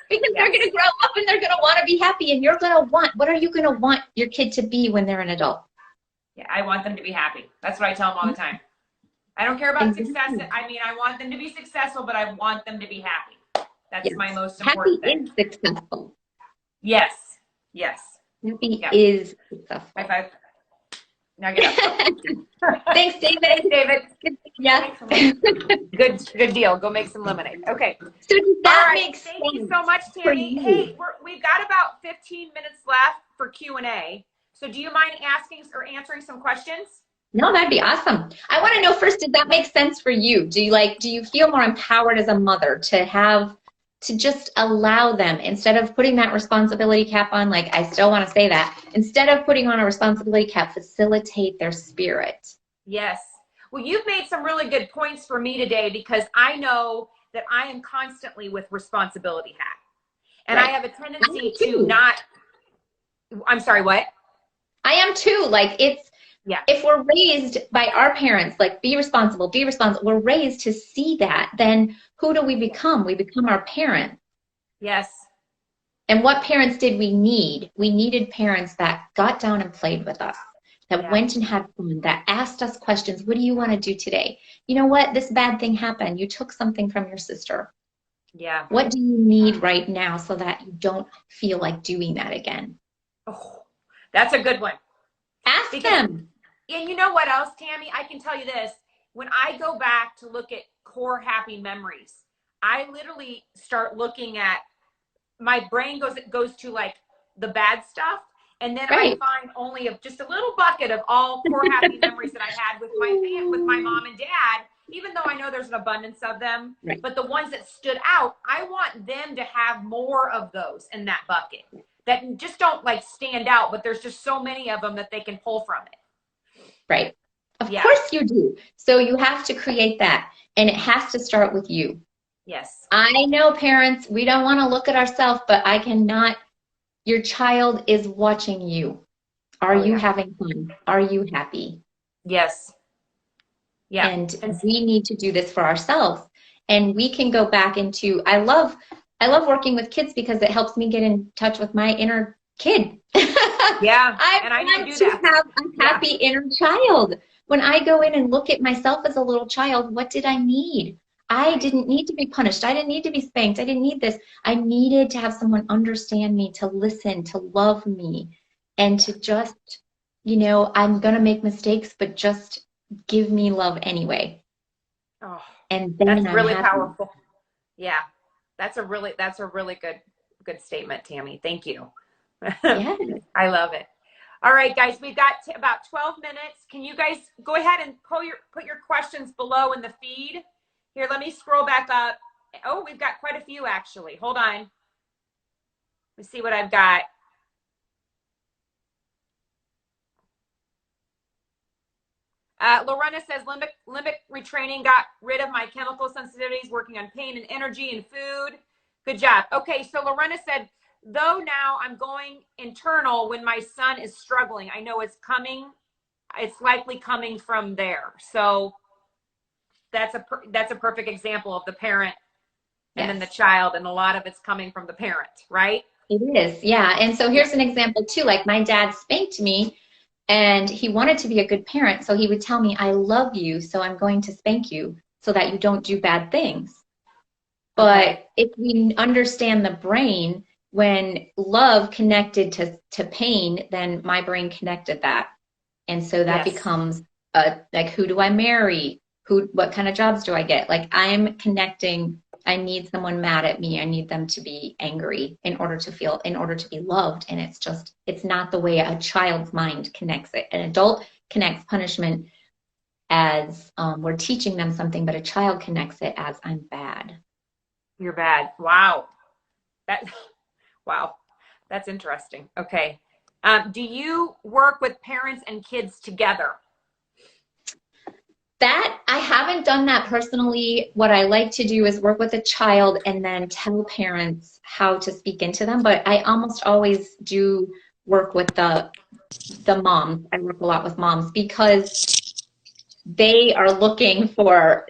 they're going to grow up and they're going to want to be happy, and you're going to what are you going to want your kid to be when they're an adult? Yeah, I want them to be happy. That's what I tell them all the time. I don't care about success. I mean, I want them to be successful, but I want them to be happy. That's my most important thing. Happy is successful. Yes. Yes. Happy is successful. High five. Now get up. Thanks, David. Thanks, David. Yeah. Good deal. Go make some lemonade. Okay. So does that All right. make sense? Thank you so much, For Tammy. you? Hey, we've got about 15 minutes left for Q&A. So do you mind asking or answering some questions? No, that'd be awesome. I want to know first, does that make sense for you? Do you feel more empowered as a mother to just allow them, instead of putting that responsibility cap on, like I still want to say that, instead of putting on a responsibility cap, facilitate their spirit? Yes. Well, you've made some really good points for me today, because I know that I am constantly with responsibility hat. And Right. I have a tendency to not, I'm sorry, what? I am too. Like if we're raised by our parents, like be responsible, we're raised to see that, then who do we become? We become our parent. Yes. And what parents did we need? We needed parents that got down and played with us, that went and had fun, that asked us questions. What do you want to do today? You know what? This bad thing happened. You took something from your sister. Yeah. What do you need right now so that you don't feel like doing that again? Oh, that's a good one. Ask them. And you know what else, Tammy? I can tell you this. When I go back to look at core happy memories, I literally start looking at, my brain goes to like the bad stuff. And then I find only just a little bucket of all core happy memories that I had with my mom and dad, even though I know there's an abundance of them. Right. But the ones that stood out, I want them to have more of those in that bucket that just don't like stand out, but there's just so many of them that they can pull from it. Right. Of course you do. So you have to create that. And it has to start with you. Yes. I know, parents, we don't want to look at ourselves, but I cannot. Your child is watching you. Are you having fun? Are you happy? Yes. Yeah. And we need to do this for ourselves. And we can go back into, I love working with kids because it helps me get in touch with my inner kid. Yeah. I need to have a happy inner child. When I go in and look at myself as a little child, what did I need? I didn't need to be punished. I didn't need to be spanked. I didn't need this. I needed to have someone understand me, to listen, to love me, and to just, I'm going to make mistakes, but just give me love anyway. Oh, and then that's really powerful. Yeah. That's a really good statement, Tammy. Thank you. Yeah. I love it. All right, guys, we've got about 12 minutes. Can you guys go ahead and put your questions below in the feed? Here, let me scroll back up. Oh, we've got quite a few, actually. Hold on. Let's see what I've got. Lorena says, limbic retraining got rid of my chemical sensitivities, working on pain and energy and food. Good job. Okay, so Lorena said, though now I'm going internal when my son is struggling. I know it's coming. It's likely coming from there. So that's a perfect example of the parent and then the child, and a lot of it's coming from the parent, right? It is, yeah. And so here's an example too. Like my dad spanked me, and he wanted to be a good parent, so he would tell me, "I love you, so I'm going to spank you so that you don't do bad things." But if we understand the brain, when love connected to pain, then my brain connected that, and so that becomes like, who do I marry? What kind of jobs do I get? Like, I'm connecting. I need someone mad at me. I need them to be angry in order to be loved. And it's not the way a child's mind connects it. An adult connects punishment as we're teaching them something, but a child connects it as, I'm bad. You're bad. Wow. Wow. That's interesting. Okay. Do you work with parents and kids together? That I haven't done that personally. What I like to do is work with a child and then tell parents how to speak into them. But I almost always do work with the moms. I work a lot with moms because they are looking for,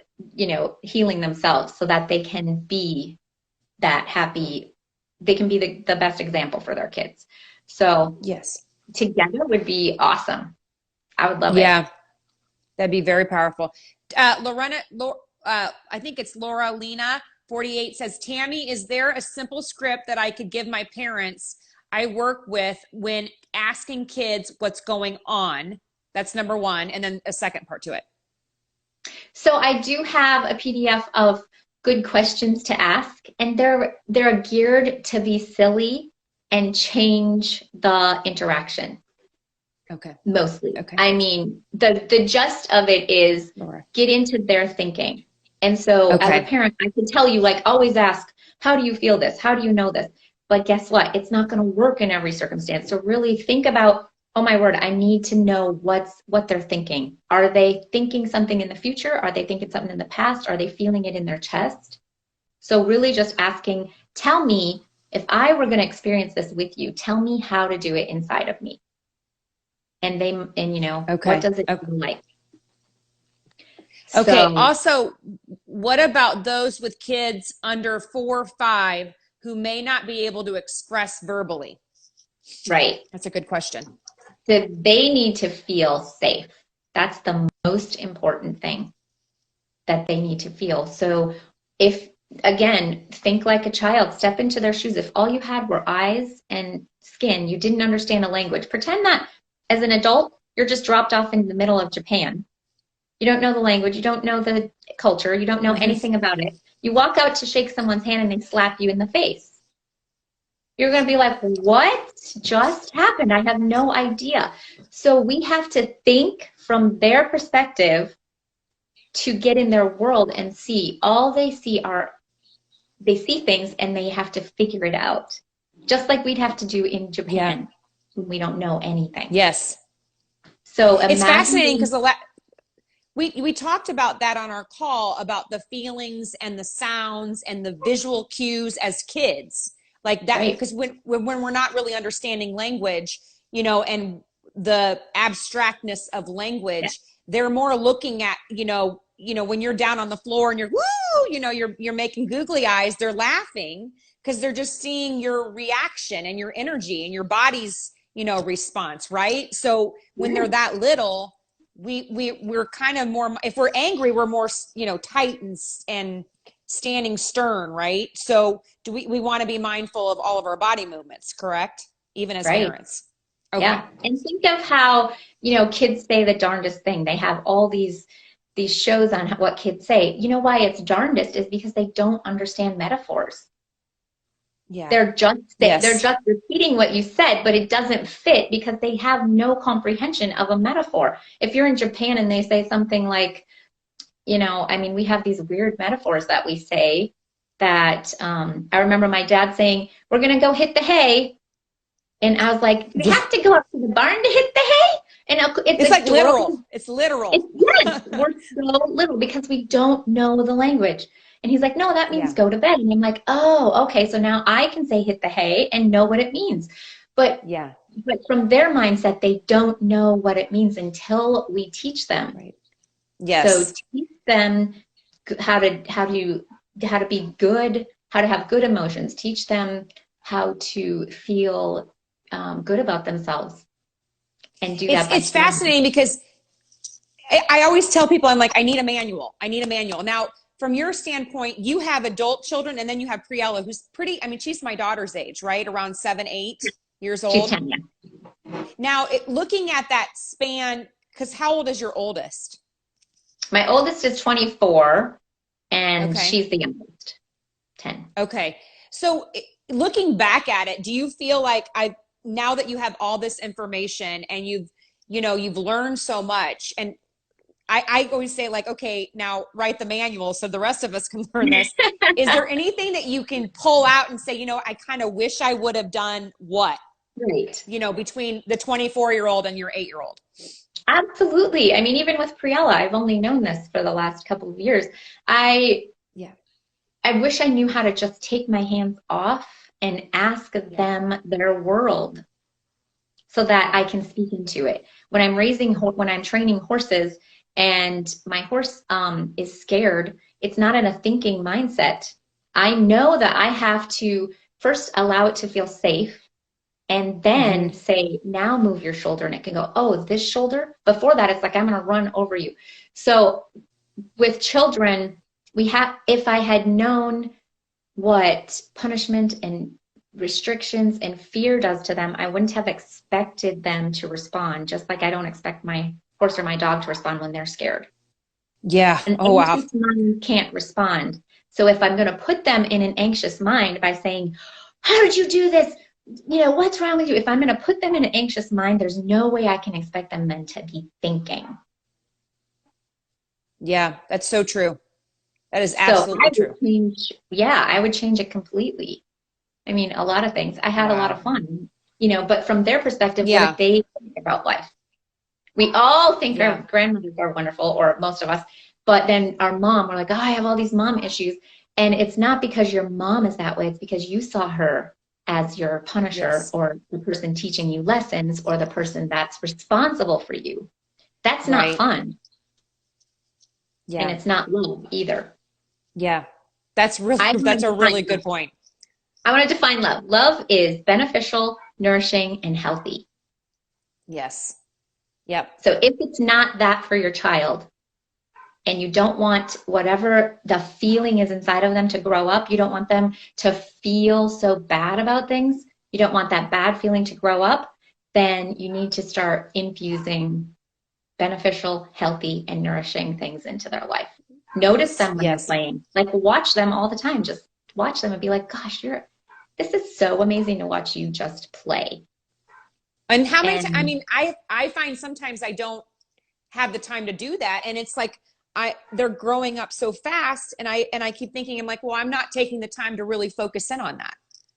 healing themselves so that they can be that happy. They can be the best example for their kids. So yes, together would be awesome. I would love it. Yeah. That'd be very powerful. Lorena, I think it's Laura Lena 48 says, Tammy, is there a simple script that I could give my parents I work with when asking kids what's going on? That's number one. And then a second part to it. So I do have a PDF of good questions to ask, and they're geared to be silly and change the interaction. Okay. Mostly. Okay. I mean, the gist of it is get into their thinking. And so as a parent, I can tell you, like, always ask, how do you feel this? How do you know this? But guess what? It's not going to work in every circumstance. So really think about, oh my word, I need to know what they're thinking. Are they thinking something in the future? Are they thinking something in the past? Are they feeling it in their chest? So really just asking, tell me, if I were going to experience this with you, tell me how to do it inside of me. And you know, what does it feel like? Okay. So, Also, what about those with kids under 4 or 5 who may not be able to express verbally? Right. That's a good question. So they need to feel safe. That's the most important thing that they need to feel. So if, again, think like a child, step into their shoes. If all you had were eyes and skin, you didn't understand a language, pretend that as an adult, you're just dropped off in the middle of Japan. You don't know the language, you don't know the culture, you don't know anything about it. You walk out to shake someone's hand and they slap you in the face. You're going to be like, what just happened? I have no idea. So we have to think from their perspective to get in their world and see. All they see they see things and they have to figure it out. Just like we'd have to do in Japan when we don't know anything. Yes. So it's fascinating because we talked about that on our call, about the feelings and the sounds and the visual cues as kids. Like that, because when we're not really understanding language, you know, and the abstractness of language, they're more looking at, you know, when you're down on the floor and you're, woo, you know, you're making googly eyes, they're laughing because they're just seeing your reaction and your energy and your body's, you know, response, right? So when they're that little, we're kind of more, if we're angry, we're more, you know, tight and standing stern, right? So do we want to be mindful of all of our body movements, correct? Even as parents. Okay. Yeah. And think of how, you know, kids say the darndest thing. They have all these shows on what kids say. You know why it's darndest is because they don't understand metaphors. Yeah. They're just repeating what you said, but it doesn't fit because they have no comprehension of a metaphor. If you're in Japan and they say something like, you know, I mean, we have these weird metaphors that we say that I remember my dad saying, we're going to go hit the hay. And I was like, do we have to go up to the barn to hit the hay? And it's like literal. It's literal. Yes, we're so little because we don't know the language. And he's like, no, that means go to bed. And I'm like, oh, okay. So now I can say hit the hay and know what it means. But from their mindset, they don't know what it means until we teach them. Right. Yes. So teach them how to be good, how to have good emotions. Teach them how to feel good about themselves, and do that. It's fascinating because I always tell people, I'm like, I need a manual. I need a manual. Now, from your standpoint, you have adult children, and then you have Priella, who's pretty. I mean, she's my daughter's age, right? Around 7, 8 years old. She's 10, yeah. Now, looking at that span, because how old is your oldest? My oldest is 24, and she's the youngest, 10. Okay. So looking back at it, do you feel like now that you have all this information and you've learned so much, and I always say, like, okay, now write the manual so the rest of us can learn this. Is there anything that you can pull out and say, you know, I kind of wish I would have done what? Right. You know, between the 24-year-old and your 8-year-old? Absolutely. I mean, even with Priella, I've only known this for the last couple of years. I wish I knew how to just take my hands off and ask them their world so that I can speak into it. When I'm training horses and my horse is scared, it's not in a thinking mindset. I know that I have to first allow it to feel safe and then say, now move your shoulder, and it can go, oh, this shoulder? Before that, it's like, I'm going to run over you. So with children, if I had known what punishment and restrictions and fear does to them, I wouldn't have expected them to respond, just like I don't expect my horse or my dog to respond when they're scared. Yeah. An Oh, wow. anxious mind can't respond. So if I'm going to put them in an anxious mind by saying, how did you do this? You know, what's wrong with you? If I'm going to put them in an anxious mind, there's no way I can expect them then to be thinking. Yeah, that's so true. That is So absolutely I would true. change, yeah, I would change it completely. I mean, a lot of things. I had a lot Wow. of fun, you know, but from their perspective, what Yeah. did they think about life? We all think Yeah. our grandmothers are wonderful, or most of us, but then our mom, we're like, oh, I have all these mom issues. And it's not because your mom is that way, it's because you saw her as your punisher Yes. or the person teaching you lessons or the person that's responsible for you. That's not Right. fun. And Yeah. it's not love either. Yeah. That's I that's want a to define really good love. point. I want to define love. Love is beneficial, nourishing, and healthy. Yes. Yep. So if it's not that for your child, and you don't want whatever the feeling is inside of them to grow up, you don't want them to feel so bad about things, you don't want that bad feeling to grow up, then you need to start infusing beneficial, healthy, and nourishing things into their life. Notice them when they're Yes. playing. Like watch them all the time. Just watch them and be like, gosh, this is so amazing to watch you just play. And how many times, I And mean, I find sometimes I don't have the time to do that. And it's like, they're growing up so fast. And I keep thinking, I'm like, well, I'm not taking the time to really focus in on that.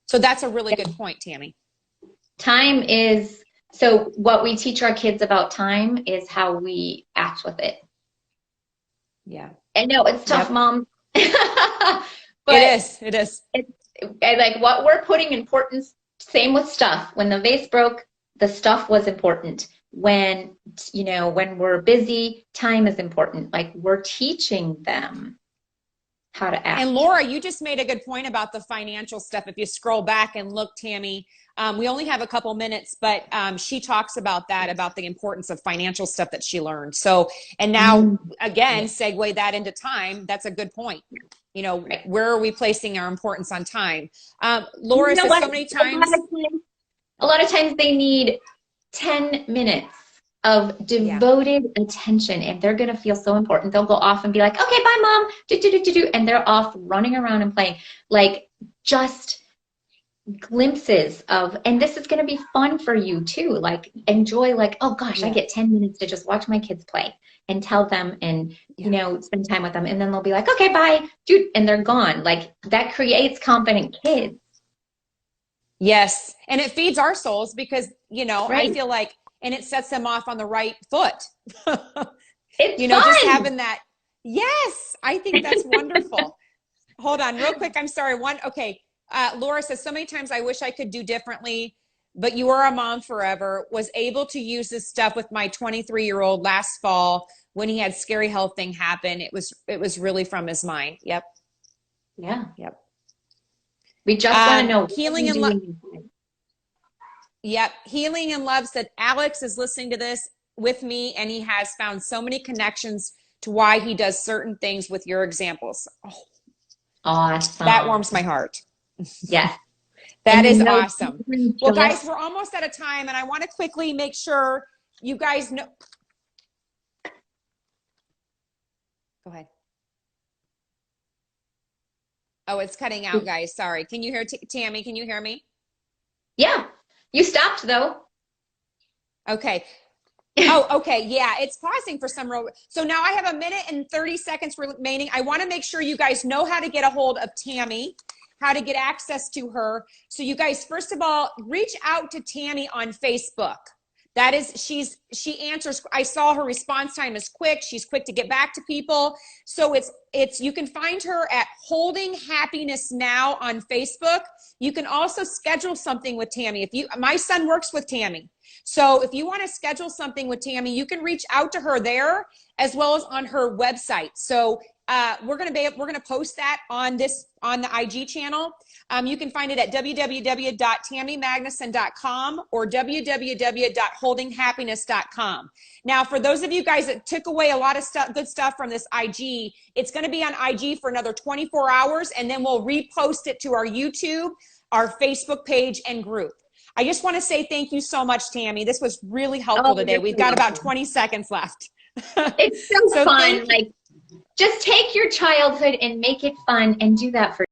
So that's a really good point, Tammy. time is, so what we teach our kids about time is how we act with it. Yeah. I know it's tough, Yep. Mom. But It is. It is. and like what we're putting importance, same with stuff. When the vase broke, the stuff was important. When, you know, when we're busy, time is important. Like we're teaching them how to act. And Laura, you just made a good point about the financial stuff. If you scroll back and look, Tammy, we only have a couple minutes, but she talks about that, about the importance of financial stuff that she learned. So, and now again, segue that into time. That's a good point. You know, Right. where are we placing our importance on time? Laura You know says what? so many times. A lot of times they need 10 minutes of Yeah. devoted attention, and they're going to feel so important. They'll go off and be like, okay, bye, Mom. Do, do, do, do, do. And they're off running around and playing. Like just glimpses of, and this is going to be fun for you too. Like enjoy, like, oh gosh, I Yeah. get 10 minutes to just watch my kids play and tell them and, you know, spend time with them. And then they'll be like, okay, bye, dude. And they're gone. Like that creates confident kids. Yes. And it feeds our souls because, you know, Right. I feel like, and it sets them off on the right foot. It's You know, fun. just having that. Yes. I think that's wonderful. Hold on real quick. I'm sorry. Okay. Laura says, so many times I wish I could do differently, but you are a mom forever. Was able to use this stuff with my 23-year-old last fall when he had scary health thing happen. It was really from his mind. Yep. Yeah. Yep. We just want to know Healing and love. Yep. Healing and Love said, Alex is listening to this with me, and he has found so many connections to why he does certain things with your examples. Oh, awesome. that warms my heart. Yes. That And is you know, awesome. Well, guys, we're almost out of time, and I want to quickly make sure you guys know. Go ahead. Oh, it's cutting out, guys. Sorry. Can you hear Tammy? Can you hear me? Yeah. You stopped though. Okay. Oh, okay. Yeah, it's pausing for some reason. So now I have a minute and 30 seconds remaining. I want to make sure you guys know how to get a hold of Tammy, how to get access to her. So you guys, first of all, reach out to Tammy on Facebook. That is, she answers. I saw her response time is quick. She's quick to get back to people. So you can find her at Holding Happiness Now on Facebook. You can also schedule something with Tammy. My son works with Tammy. So if you want to schedule something with Tammy, you can reach out to her there as well as on her website. So we're going to post that on the IG channel. You can find it at www.tammymagnuson.com or www.holdinghappiness.com. Now, for those of you guys that took away a lot of good stuff from this IG, it's going to be on IG for another 24 hours, and then we'll repost it to our YouTube, our Facebook page, and group. I just want to say thank you so much, Tammy. This was really helpful today. You're We've so got about welcome. 20 seconds left. It's so So fun. thank you. Like, just take your childhood and make it fun and do that for